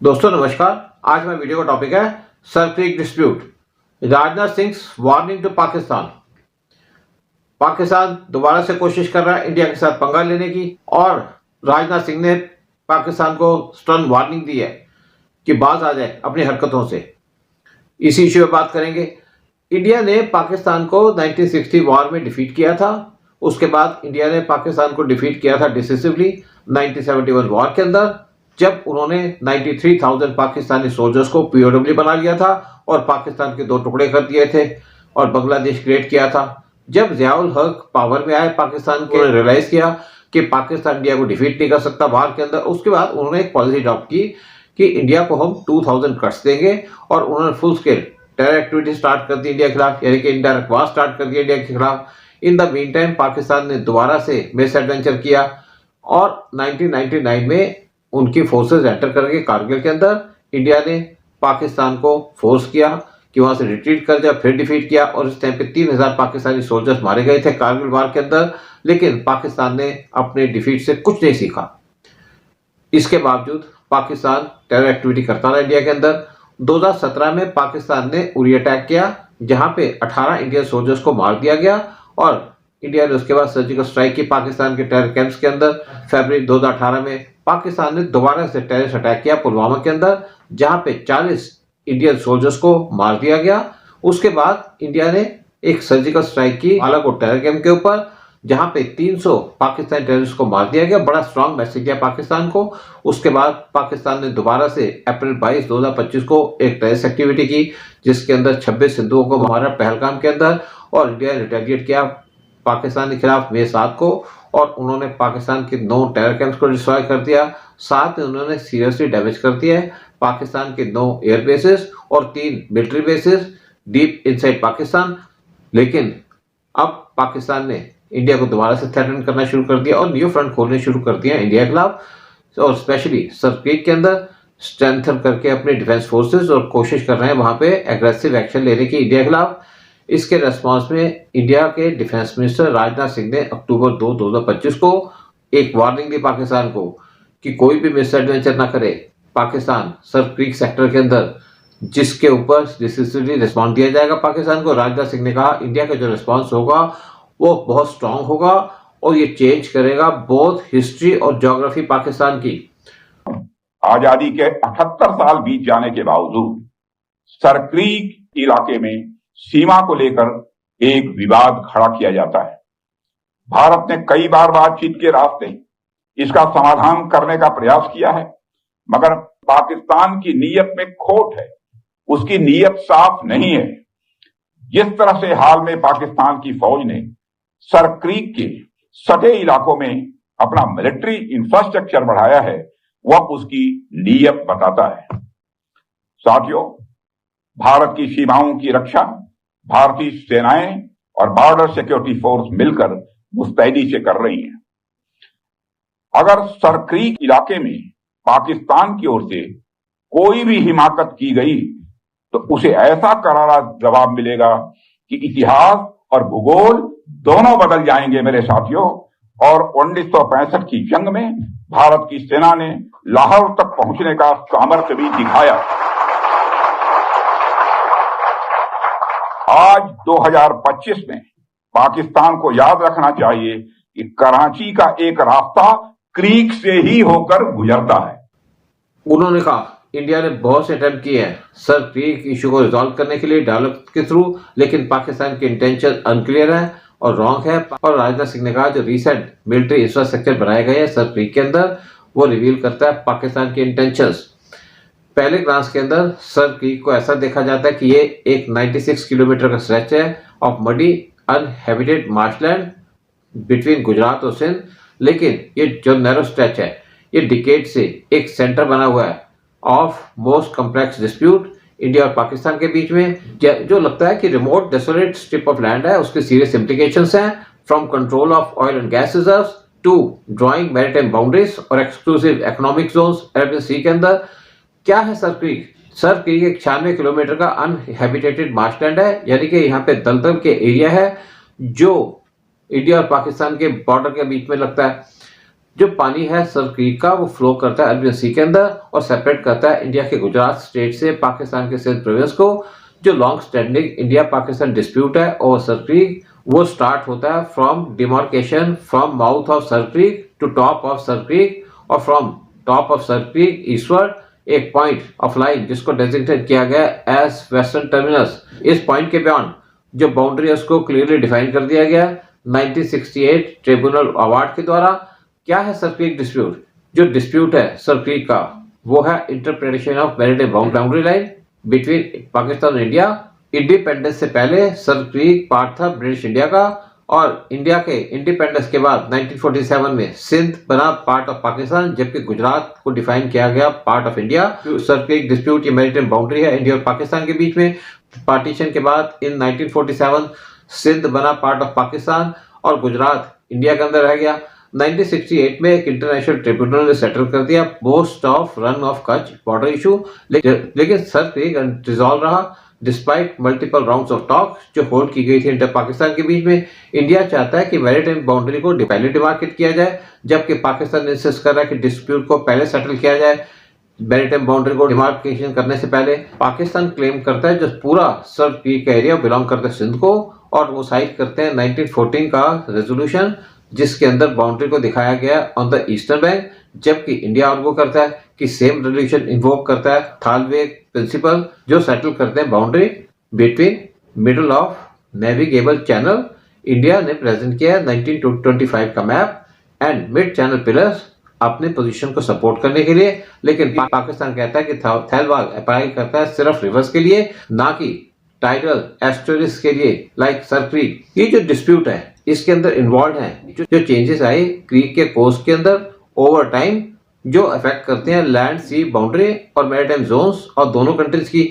दोस्तों नमस्कार। आज मैं वीडियो का टॉपिक है Sir Creek dispute, Rajnath Singh warning to Pakistan. Pakistan दोबारा से कोशिश कर रहा है इंडिया के साथ पंगा लेने की और राजनाथ सिंह ने पाकिस्तान को स्टर्न वार्निंग दी है कि बाज आ जाए अपनी हरकतों से। इसी इश्यू पे बात करेंगे। इंडिया ने पाकिस्तान को 1960 वॉर में डिफीट किया था। उसके बाद इंडिया ने पाकिस्तान को डिफीट किया था डिसिसिवली 1971 वॉर के अंदर, जब उन्होंने 93,000 पाकिस्तानी सोल्जर्स को पीओडब्ल्यू बना लिया था और पाकिस्तान के दो टुकड़े कर दिए थे और बांग्लादेश क्रिएट किया था। जब जियाउल हक पावर में आए पाकिस्तान के, रियलाइज किया कि पाकिस्तान इंडिया को डिफीट नहीं कर सकता वार के अंदर। उसके बाद उन्होंने एक पॉलिसी अडॉप्ट की कि इंडिया को हम 2000 कट्स देंगे और उन्होंने full scale terror activity start कर दी इंडिया के खिलाफ, यानी कि इनडायरेक्ट वार स्टार्ट कर दिया इंडिया के खिलाफ। In the mean time Pakistan ने दोबारा से मिस एडवेंचर किया और 1999 में उनकी फोर्सेस एंटर करके कारगिल के अंदर इंडिया ने पाकिस्तान को फोर्स किया कि वहां से रिट्रीट कर जाए, फिर डिफीट किया और इस टाइम पे 3000 पाकिस्तानी सोल्जर्स मारे गए थे कारगिल वार के अंदर। लेकिन पाकिस्तान ने अपने डिफीट से कुछ नहीं सीखा। इसके बावजूद पाकिस्तान टेरर एक्टिविटी करता रहा इंडिया के अंदर। 2017 में पाकिस्तान ने उरी अटैक किया जहां पे 18 इंडियन सोल्जर्स को मार दिया गया और इंडिया ने उसके बाद सर्जिकल स्ट्राइक की पाकिस्तान के टेरर कैंप्स के अंदर। फरवरी 2018 में पाकिस्तान ने दोबारा से टेररिस्ट अटैक किया पुलवामा के अंदर, जहां पे 40 इंडियन सोल्जर्स को मार दिया गया। उसके बाद इंडिया ने एक सर्जिकल स्ट्राइक की बालाकोट टेरर कैंप के ऊपर, जहां पे 300 पाकिस्तानी टेररिस्ट को मार दिया गया। बड़ा स्ट्रांग मैसेज दिया पाकिस्तान को। उसके बाद पाकिस्तान ने दोबारा से अप्रैल 22, 2025 को एक टेररिस्ट एक्टिविटी की जिसके अंदर 26 हिंदुओं को मारा पहलगाम के अंदर और इंडिया ने रिटेलिएट किया पाकिस्तान के खिलाफ मई 7 को और उन्होंने पाकिस्तान के 9 टेरर कैंप्स को डिस्ट्रॉय कर दिया। साथ में उन्होंने सीरियसली डैमेज कर दिया है पाकिस्तान के 9 एयर बेसिस और 3 military bases deep inside Pakistan. लेकिन अब पाकिस्तान ने इंडिया को दोबारा से थ्रेटन करना शुरू कर दिया और न्यू फ्रंट खोलने शुरू कर दिया इंडिया के खिलाफ और स्पेशली सर क्रीक के अंदर स्ट्रेंथन करके अपने डिफेंस फोर्सेस और कोशिश कर रहे हैं वहां पे एग्रेसिव एक्शन लेने की इंडिया के खिलाफ। इसके रेस्पॉन्स में इंडिया के डिफेंस मिनिस्टर राजनाथ सिंह ने अक्टूबर 2, 2025 को एक वार्निंग दी पाकिस्तान को कि कोई भी मिस एडवेंचर ना करे पाकिस्तान सर क्रीक सेक्टर के अंदर, जिसके ऊपर डिसिसिवली रिस्पॉन्ड दिया जाएगा पाकिस्तान को। राजनाथ सिंह ने कहा इंडिया का जो रिस्पॉन्स होगा वो बहुत स्ट्रांग होगा और ये चेंज करेगा बोथ हिस्ट्री और ज्योग्राफी पाकिस्तान की। आजादी के 78 साल बीत जाने के बावजूद सर क्रीक इलाके में सीमा को लेकर एक विवाद खड़ा किया जाता है। भारत ने कई बार बातचीत के रास्ते इसका समाधान करने का प्रयास किया है, मगर पाकिस्तान की नीयत में खोट है, उसकी नीयत साफ नहीं है। जिस तरह से हाल में पाकिस्तान की फौज ने सर क्रीक के सटे इलाकों में अपना मिलिट्री इंफ्रास्ट्रक्चर बढ़ाया है, वह उसकी नीयत बताता है। साथियों, भारत की सीमाओं की रक्षा भारतीय सेनाएं और बॉर्डर सिक्योरिटी फोर्स मिलकर मुस्तैदी से कर रही हैं। अगर सर क्रीक इलाके में पाकिस्तान की ओर से कोई भी हिमाकत की गई तो उसे ऐसा करारा जवाब मिलेगा कि इतिहास और भूगोल दोनों बदल जाएंगे मेरे साथियों। और 1965 की जंग में भारत की सेना ने लाहौर तक पहुंचने का सामर्थ्य भी दिखाया। आज 2025 में पाकिस्तान को याद रखना चाहिए कि कराची का एक रास्ता क्रीक से ही होकर गुजरता है। उन्होंने कहा इंडिया ने बहुत से अटेम्प्ट किए हैं सर क्रीक इशू को रिजॉल्व करने के लिए डायलॉग के थ्रू, लेकिन पाकिस्तान के इंटेंशन अनक्लियर है और रॉन्ग है। और राजनाथ सिंह ने कहा जो रीसेंट मिलिट्री इंफ्रास्ट्रक्चर बनाए गए हैं सर क्रीक के अंदर वो रिवील करता है पाकिस्तान के इंटेंशंस। पहले ग्लांस के अंदर सर क्रीक को ऐसा देखा जाता है कि ये एक 96 किलोमीटर का स्ट्रेच है of muddy uninhabited marshland between Gujarat और सिंध। लेकिन ये जो नैरो स्ट्रेच है ये डिकेड से एक सेंटर बना हुआ है of most complex dispute India और पाकिस्तान के बीच में, जो लगता है कि remote desolate strip of land है। उसके सीरियस इम्प्लीकेशंस हैं from control of oil and gas reserves to drawing maritime boundaries और exclusive economic zones Arabian sea के अंदर। क्या है सर क्रीक? सर क्रीक एक 96 किलोमीटर का अनहैबिटेटेड मार्शलैंड है, यानी कि यहाँ पे दलदल के एरिया है जो इंडिया और पाकिस्तान के बॉर्डर के बीच में लगता है। जो पानी है सर क्रीक का वो फ्लो करता है अरबियन सी के अंदर और सेपरेट करता है इंडिया के गुजरात स्टेट से पाकिस्तान के सिंध प्रोविंस को। जो long standing India Pakistan dispute है ओवर सर क्रीक वो स्टार्ट होता है from demarcation from mouth of Sir Creek to top of Sir Creek और from top of Sir Creek eastward एक पॉइंट ऑफ लाइन जिसको डेजिग्नेट किया गया एज वेस्टर्न टर्मिनस। इस पॉइंट के बियॉन्ड जो बाउंड्री है उसको क्लियरली डिफाइन कर दिया गया 1968 ट्रिब्यूनल अवार्ड के द्वारा। क्या है सर क्रीक डिस्प्यूट? जो डिस्प्यूट है सर क्रीक का वो है interpretation of maritime boundary line between Pakistan और इंडिया। इंडिपेंडेंस से पहले सर क्रीक पार्ट था ब्रिटिश इंडिया का और इंडिया के इंडिपेंडेंस के बाद 1947 में सिंध बना पार्ट ऑफ पाकिस्तान जबकि गुजरात को डिफाइन किया गया part of India. Sir Creek dispute ये मैरीटाइम बाउंड्री है इंडिया और पाकिस्तान के बीच में। पार्टीशन के बाद इन 1947 सिंध बना पार्ट ऑफ पाकिस्तान और गुजरात इंडिया के अंदर रह गया। 1968 में एक इंटरनेशनल ट्रिब्यूनल ने सेटल कर दिया post of run of Kutch border issue, लेकिन सर क्रीक अनरिजॉल्व रहा despite multiple rounds of talk जो होल्ड की गई थी इंडिया पाकिस्तान के बीच में। इंडिया चाहता है कि मैरीटाइम बाउंड्री को पहले डिमार्केट किया जाए जबकि पाकिस्तान इंसिस्ट कर रहा है कि डिस्प्यूट को पहले सेटल किया जाए मैरीटाइम बाउंड्री को डिमार्केशन करने से पहले। पाकिस्तान क्लेम करता है जो पूरा सर क्रीक एरिया बिलोंग करता है सिंध को और वो साइट करते हैं 1914 का रेजोल्यूशन जिसके अंदर बाउंड्री को दिखाया गया ऑन द ईस्टर्न बैंक, जबकि इंडिया आर्गू करता है कि सेम रेजोल्यूशन इन्वोक करता है थालवेग प्रिंसिपल जो सेटल करते हैं boundary between middle of navigable channel. India ने प्रेजेंट किया 1925 का map and mid channel pillars अपने पोजीशन को सपोर्ट करने के लिए, लेकिन पाकिस्तान कहता है कि थैलवाग अप्लाई करता है सिर्फ रिवर्स के लिए ना कि टाइडल एस्टोरिस के लिए लाइक सर क्रीक। ये जो डिस्प्यूट है इसके अंदर इन्वॉल्व है जो चेंजेस आए क्रीक के कोस्ट के अंदर ओवर टाइम जो अफेक्ट करते हैं लैंड सी बाउंड्री और मैरीटाइम जोन्स और दोनों कंट्रीज की।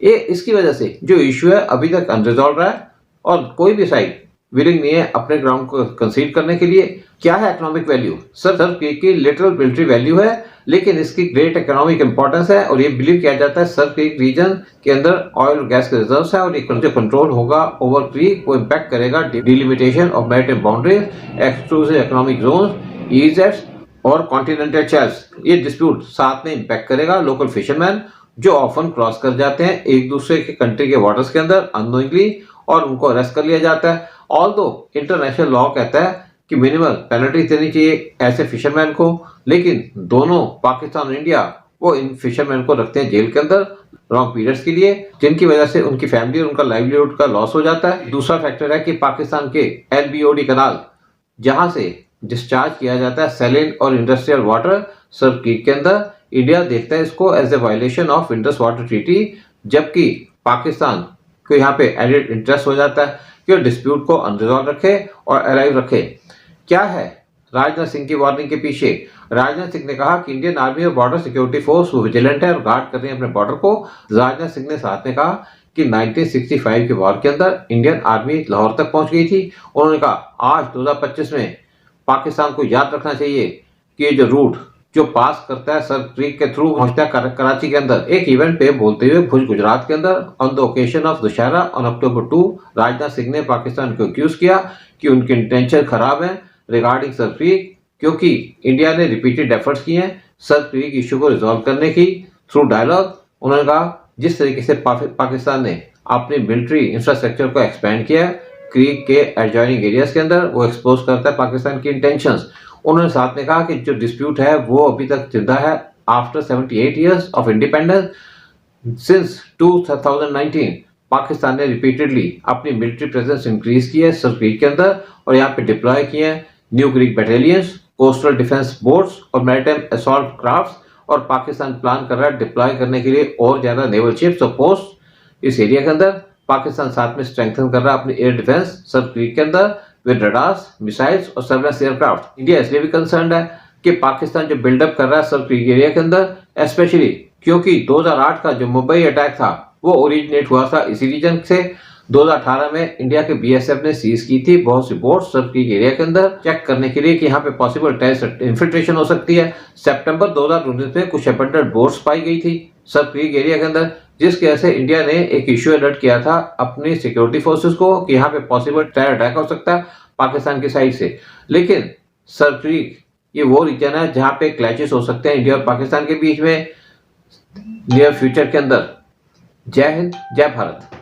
ये इसकी वजह से जो इशू है अभी तक अनरिजॉल्व रहा है और कोई भी साइड विलिंग नहीं है अपने ग्राउंड को कंसीड करने के लिए। क्या है इकोनॉमिक वैल्यू? सर क्रीक की लिटरल मिलिट्री वैल्यू है लेकिन इसकी ग्रेट इकोनॉमिक इंपॉर्टेंस है और ये बिलीव किया जाता है सर क्रीक रीजन के अंदर ऑयल और गैस के रिजर्व्स है और ये जो कंट्रोल होगा ओवर क्रीक वो इम्पैक्ट करेगा delimitation of maritime boundaries, exclusive economic zones, ईजेट्स और कॉन्टिनेंटल शेल्फ्स। ये डिस्प्यूट साथ में इम्पैक्ट करेगा लोकल फिशरमैन जो ऑफन क्रॉस कर जाते हैं एक दूसरे के कंट्री के वाटर्स के अंदर अननोइंगली और उनको अरेस्ट कर लिया जाता है। ऑल्दो इंटरनेशनल लॉ कहता है कि मिनिमल पेनल्टी देनी चाहिए ऐसे फिशरमैन को, लेकिन दोनों पाकिस्तान और इंडिया वो इन फिशरमैन को रखते हैं जेल के अंदर लॉन्ग पीरियड्स के लिए जिनकी वजह से उनकी फैमिली और उनका लाइवलीहुड का लॉस हो जाता है। दूसरा फैक्टर है कि पाकिस्तान के LBOD कनाल जहां से डिस्चार्ज किया जाता है सैलिन और इंडस्ट्रियल वाटर सर क्रीक के अंदर, इंडिया देखता है इसको as a violation of Indus water treaty जबकि पाकिस्तान को यहाँ पे एडेड इंटरेस्ट हो जाता है कि वो डिस्प्यूट को अनरिजॉल्व रखे और अलाइव रखे। क्या है राजनाथ सिंह की वार्निंग के पीछे? राजनाथ सिंह ने कहा कि इंडियन आर्मी और बॉर्डर सिक्योरिटी फोर्स वो विजिलेंट है और गार्ड कर रहे हैं अपने बॉर्डर को। राजनाथ सिंह ने साथ में कहा कि 1965 के वॉर के अंदर इंडियन आर्मी लाहौर तक पहुंच गई थी। उन्होंने कहा आज 2025 में पाकिस्तान को याद रखना चाहिए कि ये जो रूट जो पास करता है सर क्रीक के थ्रू पहुंचता है कराची के अंदर। एक इवेंट पे बोलते हुए भुज गुजरात के अंदर on the occasion of Dussehra on October 2 Rajnath Singh ने पाकिस्तान को एक्यूज किया कि उनके इंटेंशन खराब है रिगार्डिंग सर क्रीक क्योंकि इंडिया ने रिपीटेड एफर्ट्स किए हैं सर क्रीक इशू को रिजॉल्व करने की थ्रू डायलॉग। उन्होंने कहा जिस तरीके से पाकिस्तान ने अपनी मिलिट्री इंफ्रास्ट्रक्चर को एक्सपेंड किया क्रीक के एडजॉइनिंग एरियाज के अंदर वो एक्सपोज करता है पाकिस्तान की इंटेंशंस। उन्होंने साथ में कहा कि जो डिस्प्यूट है वो अभी तक जिंदा है after 78 years of independence. Since 2019 Pakistan ने रिपीटेडली अपनी मिलिट्री प्रेजेंस इंक्रीज की है सर क्रीक के अंदर और यहाँ पे डिप्लॉय किए हैं new creek battalions, coastal defence boats और मैरीटाइम असॉल्ट क्राफ्ट्स और पाकिस्तान प्लान कर रहा है डिप्लॉय करने के लिए और ज्यादा नेवल शिप्स और पोस्ट इस एरिया के अंदर। पाकिस्तान साथ में स्ट्रेंथन कर रहा है अपनी एयर डिफेंस सर क्रीक के अंदर विद रडार्स, मिसाइल्स और सर्वेलेंस एयरक्राफ्ट। इंडिया इसलिए भी कंसर्न है कि पाकिस्तान जो बिल्डअप कर रहा है सर क्रीक एरिया के अंदर स्पेशली क्योंकि 2008 का जो मुंबई अटैक था वो ओरिजिनेट हुआ था इसी रीजन से। 2018 में इंडिया के BSF ने सीज की थी बहुत सी बोट्स सर क्रीक एरिया के अंदर चेक करने के लिए कि यहाँ पे पॉसिबल टेररिस्ट इन्फिल्ट्रेशन हो सकती है। सितंबर 2019 में कुछ अबंडेंट बोट्स पाई गई थी सर क्रीक एरिया के अंदर जिसकी वजह से इंडिया ने एक इश्यू अलर्ट किया था अपनी सिक्योरिटी फोर्सेस को कि यहाँ पे पॉसिबल टेरर अटैक हो सकता है पाकिस्तान की साइड से। लेकिन सर क्रीक ये वो रीजन है जहां पे क्लैशेस हो सकते हैं इंडिया और पाकिस्तान के बीच में नियर फ्यूचर के अंदर। जय हिंद, जय भारत।